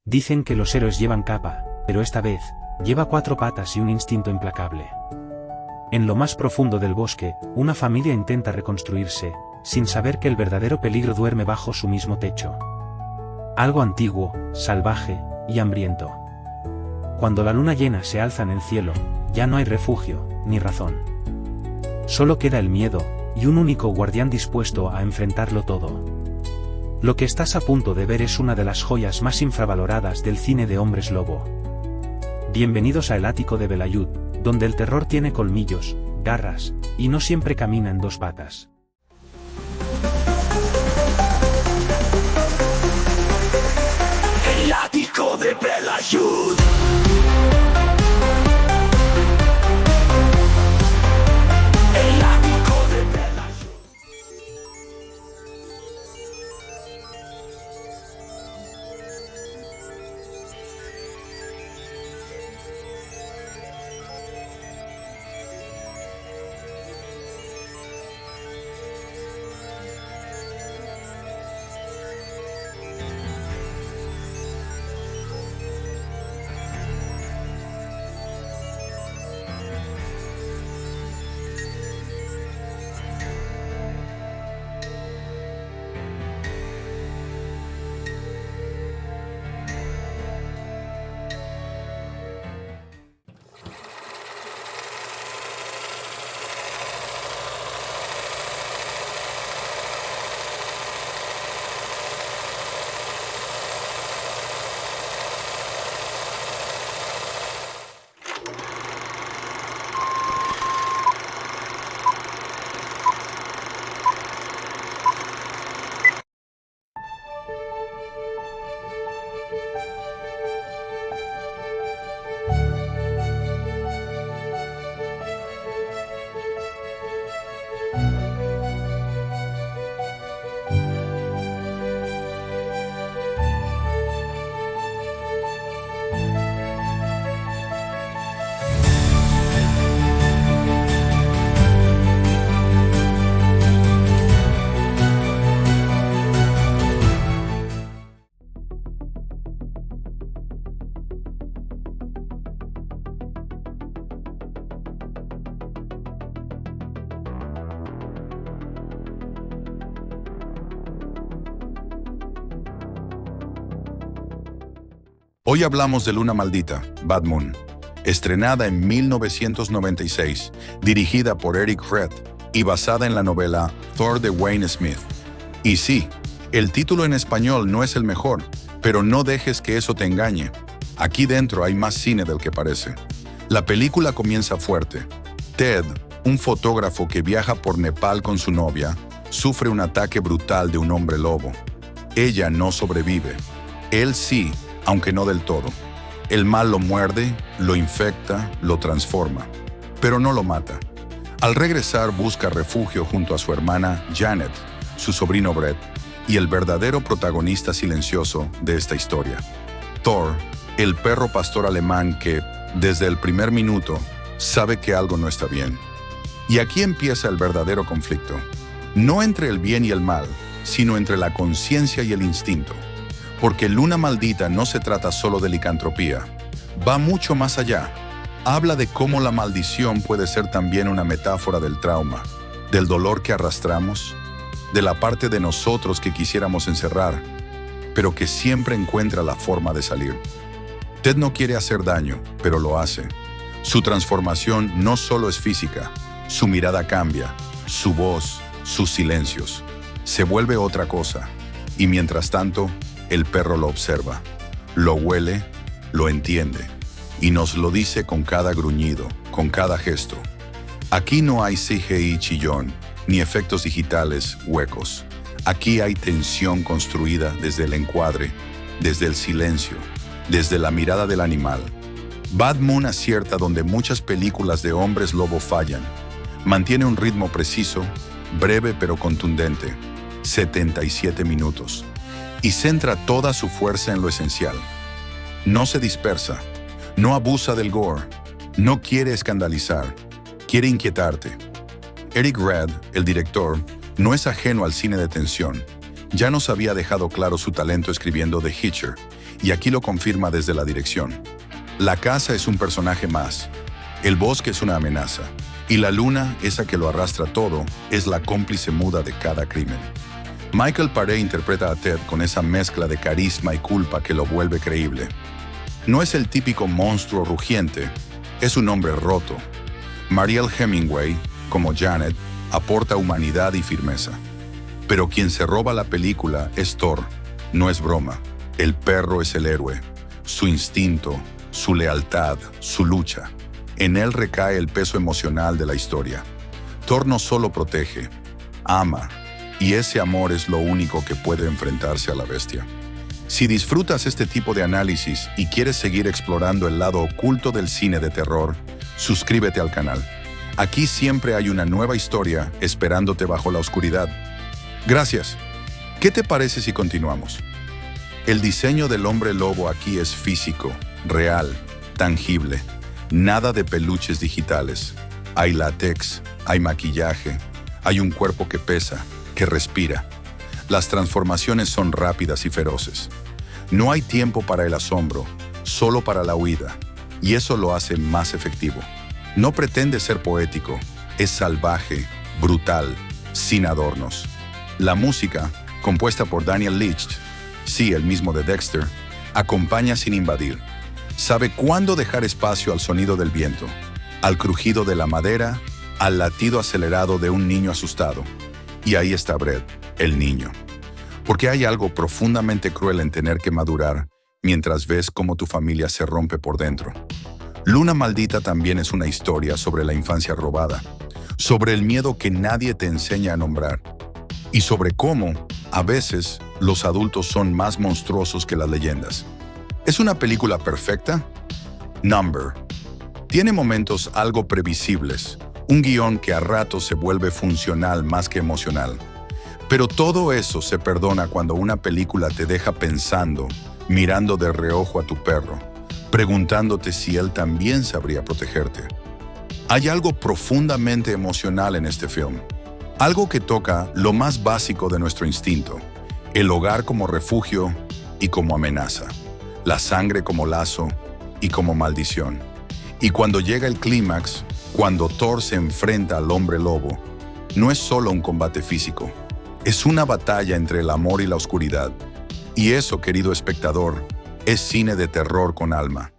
Dicen que los héroes llevan capa, pero esta vez, lleva 4 patas y un instinto implacable. En lo más profundo del bosque, una familia intenta reconstruirse, sin saber que el verdadero peligro duerme bajo su mismo techo. Algo antiguo, salvaje y hambriento. Cuando la luna llena se alza en el cielo, ya no hay refugio, ni razón. Solo queda el miedo, y un único guardián dispuesto a enfrentarlo todo. Lo que estás a punto de ver es una de las joyas más infravaloradas del cine de hombres lobo. Bienvenidos a El Ático de Belayud, donde el terror tiene colmillos, garras, y no siempre camina en 2 patas. El Ático de Belayud. El Ático de Belayud. Hoy hablamos de Luna Maldita, Bad Moon, estrenada en 1996, dirigida por Eric Red y basada en la novela Thor de Wayne Smith. Y sí, el título en español no es el mejor, pero no dejes que eso te engañe. Aquí dentro hay más cine del que parece. La película comienza fuerte. Ted, un fotógrafo que viaja por Nepal con su novia, sufre un ataque brutal de un hombre lobo. Ella no sobrevive. Él sí, aunque no del todo. El mal lo muerde, lo infecta, lo transforma, pero no lo mata. Al regresar busca refugio junto a su hermana Janet, su sobrino Brett, y el verdadero protagonista silencioso de esta historia, Thor, el perro pastor alemán que, desde el primer minuto, sabe que algo no está bien. Y aquí empieza el verdadero conflicto, no entre el bien y el mal, sino entre la conciencia y el instinto. Porque Luna Maldita no se trata solo de licantropía, va mucho más allá. Habla de cómo la maldición puede ser también una metáfora del trauma, del dolor que arrastramos, de la parte de nosotros que quisiéramos encerrar, pero que siempre encuentra la forma de salir. Ted no quiere hacer daño, pero lo hace. Su transformación no solo es física, su mirada cambia, su voz, sus silencios. Se vuelve otra cosa, y mientras tanto, el perro lo observa, lo huele, lo entiende, y nos lo dice con cada gruñido, con cada gesto. Aquí no hay CGI chillón, ni efectos digitales huecos. Aquí hay tensión construida desde el encuadre, desde el silencio, desde la mirada del animal. Bad Moon acierta donde muchas películas de hombres lobo fallan. Mantiene un ritmo preciso, breve pero contundente, 77 minutos. Y centra toda su fuerza en lo esencial. No se dispersa, no abusa del gore, no quiere escandalizar, quiere inquietarte. Eric Red, el director, no es ajeno al cine de tensión. Ya nos había dejado claro su talento escribiendo The Hitcher, Y aquí lo confirma desde la dirección. La casa es un personaje más, el bosque es una amenaza, y la luna, esa que lo arrastra todo, es la cómplice muda de cada crimen. Michael Paré interpreta a Ted con esa mezcla de carisma y culpa que lo vuelve creíble. No es el típico monstruo rugiente, es un hombre roto. Mariel Hemingway, como Janet, aporta humanidad y firmeza. Pero quien se roba la película es Thor, no es broma. El perro es el héroe, su instinto, su lealtad, su lucha. En él recae el peso emocional de la historia. Thor no solo protege, ama, y ese amor es lo único que puede enfrentarse a la bestia. Si disfrutas este tipo de análisis y quieres seguir explorando el lado oculto del cine de terror, suscríbete al canal. Aquí siempre hay una nueva historia esperándote bajo la oscuridad. Gracias. ¿Qué te parece si continuamos? El diseño del hombre lobo aquí es físico, real, tangible. Nada de peluches digitales. Hay látex, hay maquillaje, hay un cuerpo que pesa, que respira. Las transformaciones son rápidas y feroces. No hay tiempo para el asombro, solo para la huida, y eso lo hace más efectivo. No pretende ser poético, es salvaje, brutal, sin adornos. La música, compuesta por Daniel Leach, sí, el mismo de Dexter, acompaña sin invadir. Sabe cuándo dejar espacio al sonido del viento, al crujido de la madera, al latido acelerado de un niño asustado. Y ahí está Brett, el niño. Porque hay algo profundamente cruel en tener que madurar mientras ves cómo tu familia se rompe por dentro. Luna Maldita también es una historia sobre la infancia robada, sobre el miedo que nadie te enseña a nombrar, y sobre cómo, a veces, los adultos son más monstruosos que las leyendas. ¿Es una película perfecta? Number. Tiene momentos algo previsibles, un guión que a ratos se vuelve funcional más que emocional. Pero todo eso se perdona cuando una película te deja pensando, mirando de reojo a tu perro, preguntándote si él también sabría protegerte. Hay algo profundamente emocional en este film, algo que toca lo más básico de nuestro instinto, el hogar como refugio y como amenaza, la sangre como lazo y como maldición. Y cuando llega el clímax, cuando Thor se enfrenta al hombre lobo, no es solo un combate físico, es una batalla entre el amor y la oscuridad. Y eso, querido espectador, es cine de terror con alma.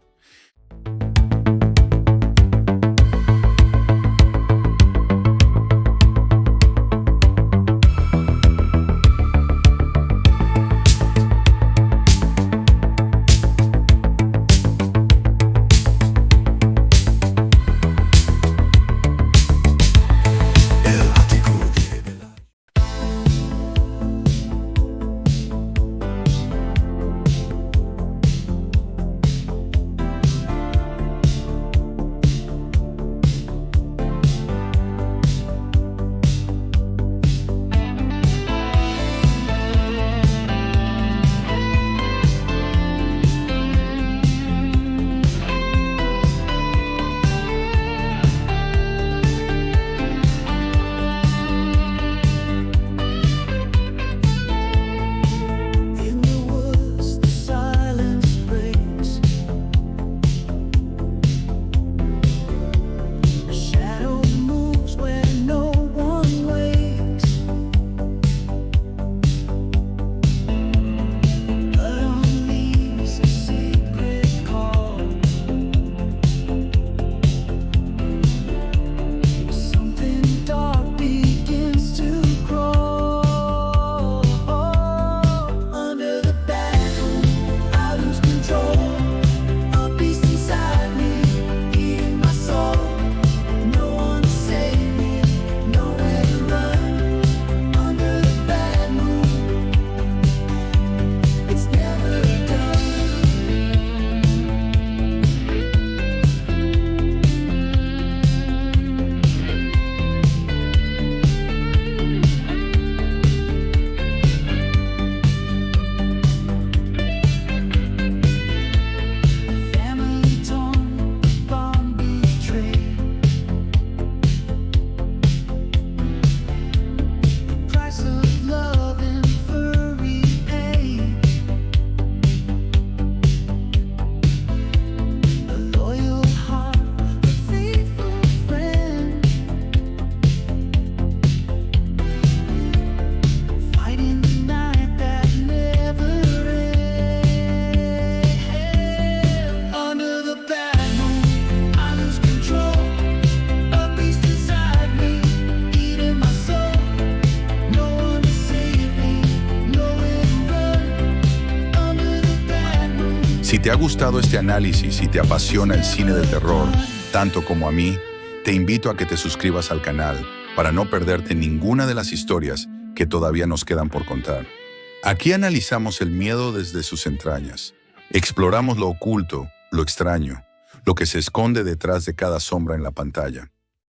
Si te ha gustado este análisis y te apasiona el cine de terror, tanto como a mí, te invito a que te suscribas al canal para no perderte ninguna de las historias que todavía nos quedan por contar. Aquí analizamos el miedo desde sus entrañas. Exploramos lo oculto, lo extraño, lo que se esconde detrás de cada sombra en la pantalla.